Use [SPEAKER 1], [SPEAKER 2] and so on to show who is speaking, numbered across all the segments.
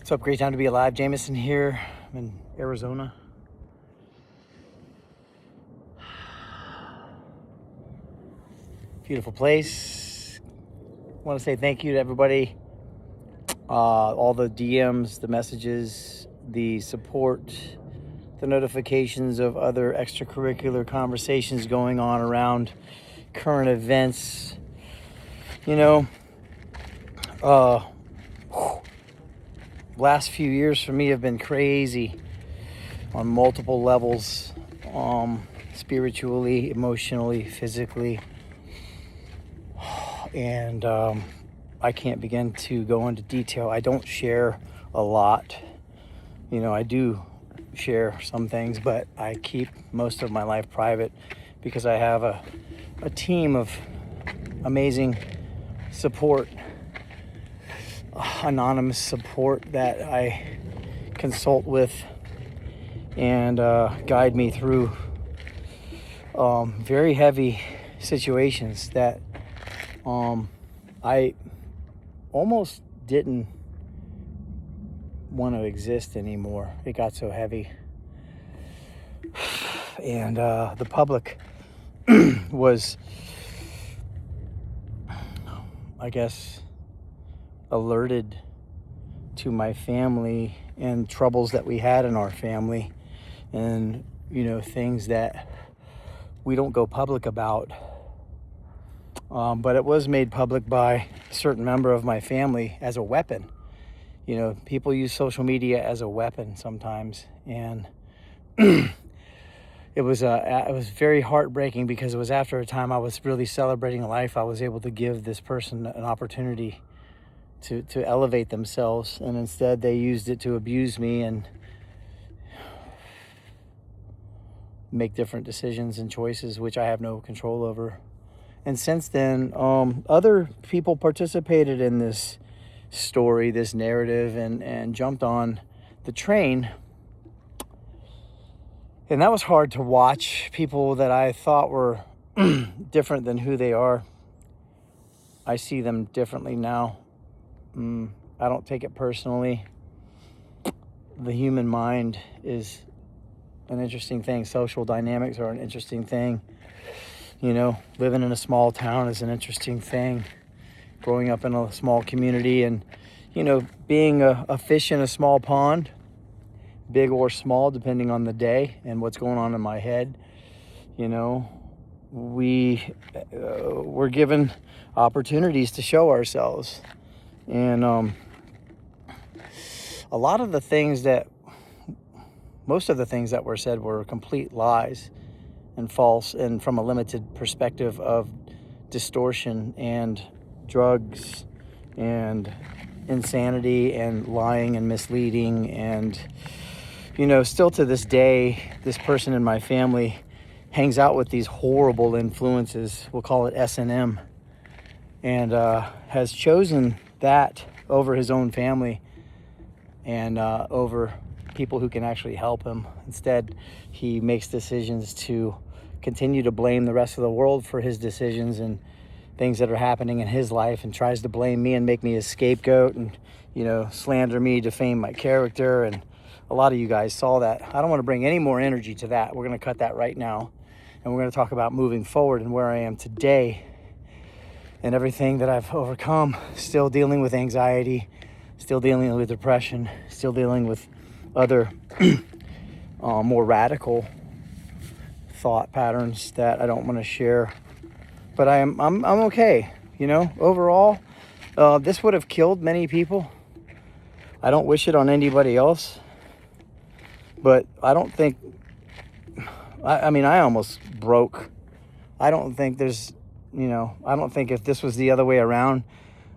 [SPEAKER 1] What's up? Great time to be alive. Jameson here. I'm in Arizona. Beautiful place. I want to say thank you to everybody. All the DMs, the messages, the support, the notifications of other extracurricular conversations going on around current events. Last few years for me have been crazy on multiple levels, spiritually, emotionally, physically, and I can't begin to go into detail. I don't share a lot. I do share some things, but I keep most of my life private because I have a team of amazing support, anonymous support that I consult with and guide me through very heavy situations that I almost didn't want to exist anymore. It got so heavy. And the public was, I guess, alerted to my family and troubles that we had in our family, and things that we don't go public about, but it was made public by a certain member of my family as a weapon. People use social media as a weapon sometimes, and it was very heartbreaking because it was after a time I was really celebrating life. I was able to give this person an opportunity to elevate themselves, and instead they used it to abuse me and make different decisions and choices which I have no control over. And since then, other people participated in this story, this narrative, and jumped on the train. And that was hard to watch. People that I thought were different than who they are, I see them differently now. I don't take it personally. The human mind is an interesting thing. Social dynamics are an interesting thing. Living in a small town is an interesting thing. Growing up in a small community and, being a fish in a small pond, big or small, depending on the day and what's going on in my head. We were given opportunities to show ourselves. And most of the things that were said were complete lies and false, and from a limited perspective of distortion and drugs and insanity and lying and misleading. And still to this day, this person in my family hangs out with these horrible influences. We'll call it S&M, and has chosen that over his own family and over people who can actually help him. Instead, he makes decisions to continue to blame the rest of the world for his decisions and things that are happening in his life, and tries to blame me and make me a scapegoat and slander me, defame my character. And a lot of you guys saw that. I don't want to bring any more energy to that. We're going to cut that right now, and we're going to talk about moving forward and where I am today and everything that I've overcome. Still dealing with anxiety, still dealing with depression, still dealing with other more radical thought patterns that I don't want to share. But I'm okay. Overall, this would have killed many people. I don't wish it on anybody else. But I don't think, I almost broke. I don't think there's, I don't think if this was the other way around,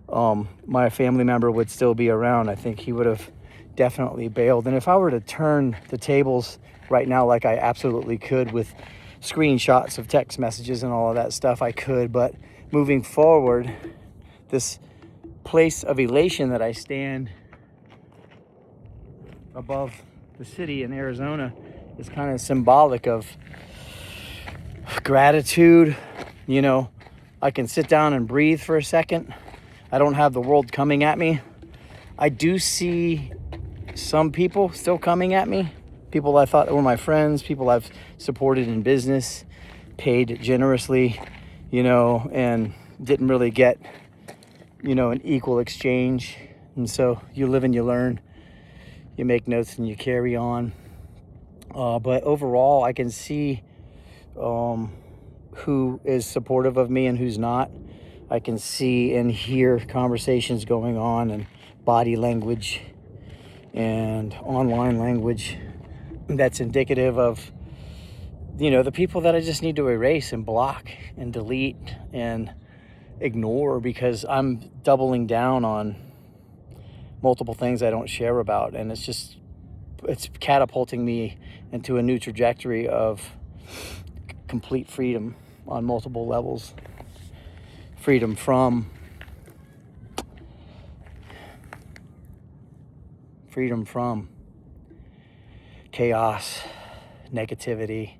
[SPEAKER 1] my family member would still be around. I think he would have definitely bailed. And if I were to turn the tables right now, like I absolutely could with screenshots of text messages and all of that stuff, I could. But moving forward, this place of elation that I stand above the city in Arizona is kind of symbolic of gratitude. I can sit down and breathe for a second. I don't have the world coming at me. I do see some people still coming at me. People I thought were my friends, people I've supported in business, paid generously, and didn't really get, an equal exchange. And so you live and you learn, you make notes and you carry on. But overall, I can see who is supportive of me and who's not. I can see and hear conversations going on and body language and online language that's indicative of, the people that I just need to erase and block and delete and ignore, because I'm doubling down on multiple things I don't share about. And it's catapulting me into a new trajectory of complete freedom on multiple levels. Freedom from chaos, negativity,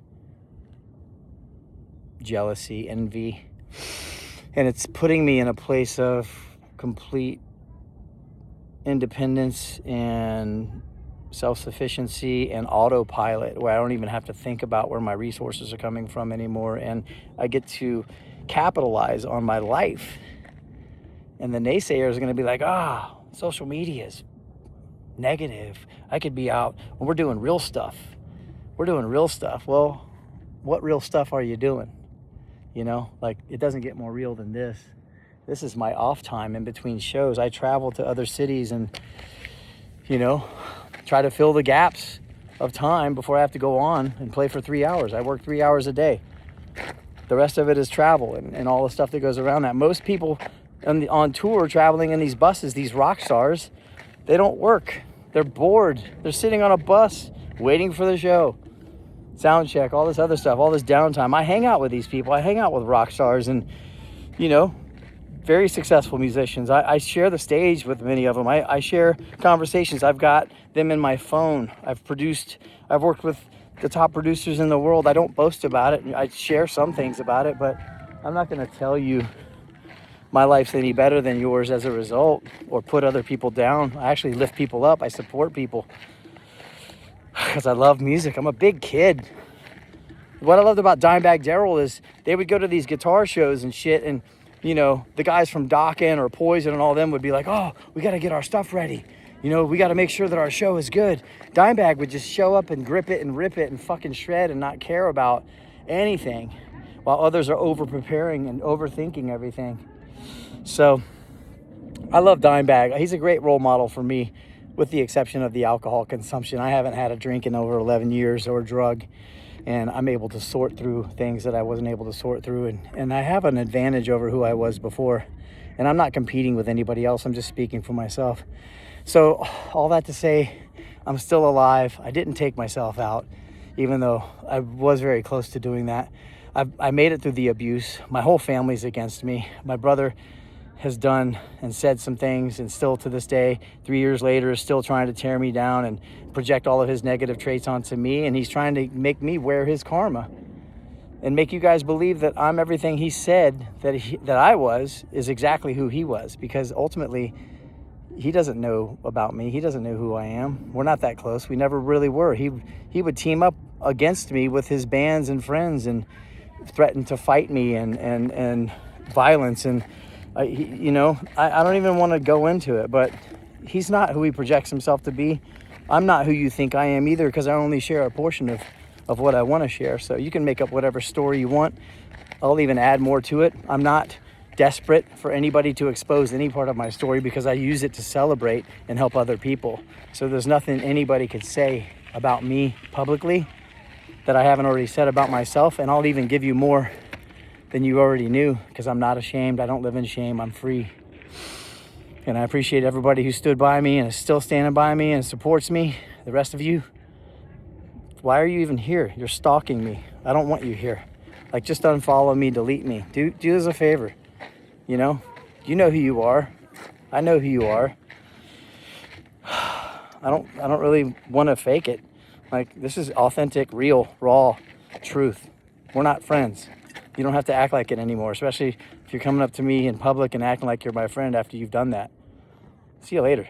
[SPEAKER 1] jealousy, envy. And it's putting me in a place of complete independence and self-sufficiency and autopilot, where I don't even have to think about where my resources are coming from anymore. And I get to capitalize on my life. And the naysayers are going to be like, social media is negative. I could be out when we're doing real stuff. Well, what real stuff are you doing? It doesn't get more real than this. This is my off time in between shows. I travel to other cities and, try to fill the gaps of time before I have to go on and play for 3 hours. I work 3 hours a day. The rest of it is travel and all the stuff that goes around that. Most people on tour traveling in these buses, these rock stars, they don't work. They're bored. They're sitting on a bus waiting for the show. Sound check, all this other stuff, all this downtime. I hang out with these people. I hang out with rock stars and, very successful musicians. I share the stage with many of them. I share conversations. I've got them in my phone. I've worked with the top producers in the world. I don't boast about it. I share some things about it, but I'm not going to tell you my life's any better than yours as a result, or put other people down. I actually lift people up. I support people because I love music. I'm a big kid. What I loved about Dimebag Darrell is they would go to these guitar shows and shit, and the guys from Dokken or Poison and all them would be like, we got to get our stuff ready. We got to make sure that our show is good. Dimebag would just show up and grip it and rip it and fucking shred and not care about anything, while others are over preparing and overthinking everything. So I love Dimebag. He's a great role model for me, with the exception of the alcohol consumption. I haven't had a drink in over 11 years or a drug. And I'm able to sort through things that I wasn't able to sort through. And I have an advantage over who I was before. And I'm not competing with anybody else. I'm just speaking for myself. So all that to say, I'm still alive. I didn't take myself out, even though I was very close to doing that. I made it through the abuse. My whole family's against me. My brother has done and said some things, and still to this day, 3 years later, is still trying to tear me down and project all of his negative traits onto me. And he's trying to make me wear his karma and make you guys believe that I'm everything he said that I was, is exactly who he was. Because ultimately, he doesn't know about me. He doesn't know who I am. We're not that close. We never really were. He would team up against me with his bands and friends and threaten to fight me and violence. And I don't even want to go into it, but he's not who he projects himself to be. I'm not who you think I am either, because I only share a portion of what I want to share. So you can make up whatever story you want. I'll even add more to it. I'm not desperate for anybody to expose any part of my story, because I use it to celebrate and help other people. So there's nothing anybody could say about me publicly that I haven't already said about myself. And I'll even give you more than you already knew, because I'm not ashamed. I don't live in shame. I'm free. And I appreciate everybody who stood by me and is still standing by me and supports me. The rest of you, why are you even here? You're stalking me. I don't want you here. Just unfollow me, delete me. Do us a favor. You know who you are. I know who you are. I don't really want to fake it. This is authentic, real, raw truth. We're not friends. You don't have to act like it anymore, especially if you're coming up to me in public and acting like you're my friend after you've done that. See you later.